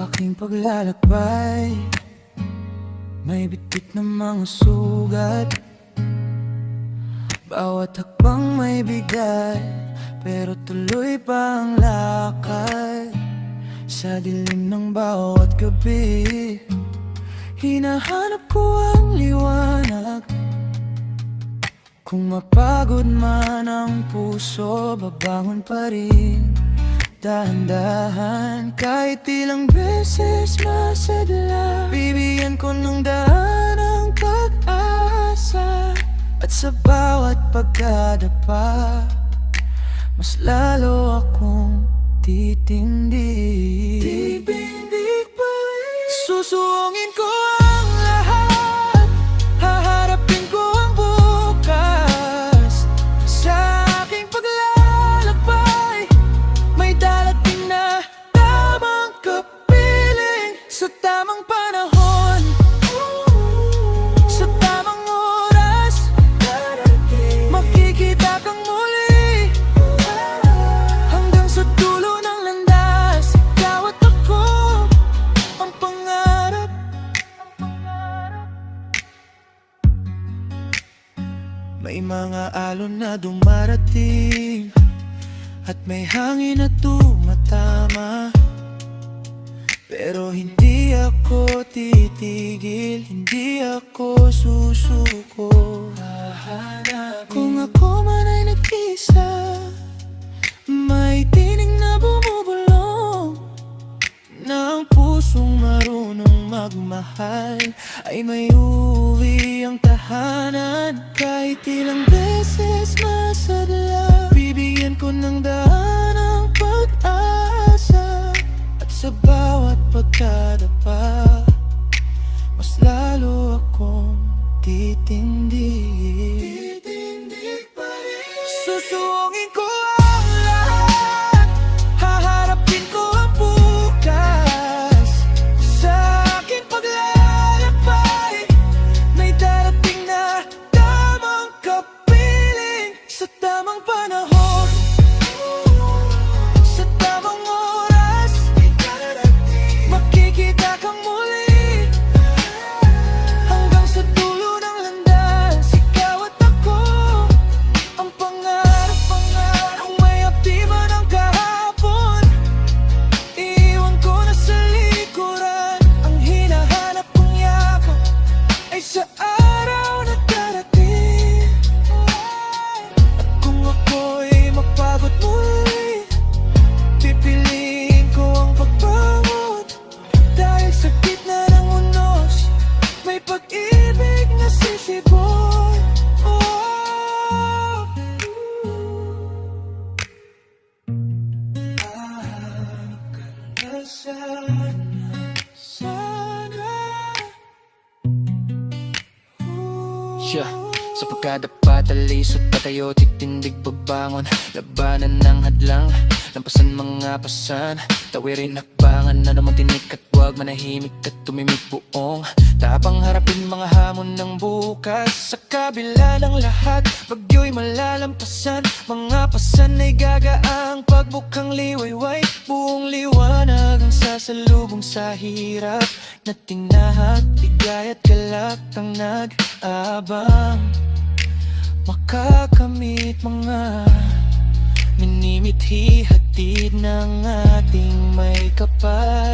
aking paglalakbay, may bitbit na mga sugat. Bawat hakbang may bigat, pero tuloy pa ang lakad. Sa dilim ng bawat gabi, hinahanap ko ang liwanag. Kung mapagod man ang puso, babangon pa rin dahan-dahan. Kahit ilang beses masadla, bibigyan ko ng daan ang pag-asa. At sa bawat pagkadapa, mas lalo akong titindig. Titindig pa rin. Susuungin ko ang lahat, haharapin ko ang bukas. Sa aking paglalakbay, may darating na tamang kapiling. Sa tamang panahon, sa tamang oras, makikita kang muli. Hanggang sa dulo ng landas, ikaw at ako ang pangarap. May mga alon na dumarating, at may hangin na tumatama. Pero hindi ako titigil, hindi ako susuko. Kung ako man ay nag-isa, may tinig na bumubulong, na ang pusong marunong magmahal ay may uwi ang tahanan. Kahit ilang beses masadla, bibigyan ko ng daan ang pag-asa. At sa bawat pagkadapa, mas lalo akong titindig. Titindig pa rin. Susuungin ko ang lahat, haharapin ko ang bukas. Sa aking paglalakbay, may darating na tamang kapiling. Sa tamang panahon, sa tamang oras, makikita kang muli. Hanggang sa dulo ng landas, ikaw at ako ang pangarap. Kung may api man ang kahapon, iiwan ko na sa likuran. Ang hinahanap kong yakap ay sa araw na darating. At kung ako'y mapagod muli, pipiliin ko ang pagbangon. Dahil sa gitna ng unos, may pag-ibig na sisibol. Hanap ka na sana, sana. Yeah. Sa pagkadapa, talisod patayo, titindig babangon. Labanan ng hadlang, lampasan mga pasan. Tawirin hakbangan na naman tinik at huwag manahimik at tumimik buong tapang harapin mga hamon ng bukas. Sa kabila ng lahat, bagyo'y malalampasan. Mga pasan ay gagaang pagbukang liwayway. Buong liwanag ang sasalubong sa hirap na tinahak, bigay at galak ang nag-abang. Makakamit mga minimithi, hatid ng ating may kapal.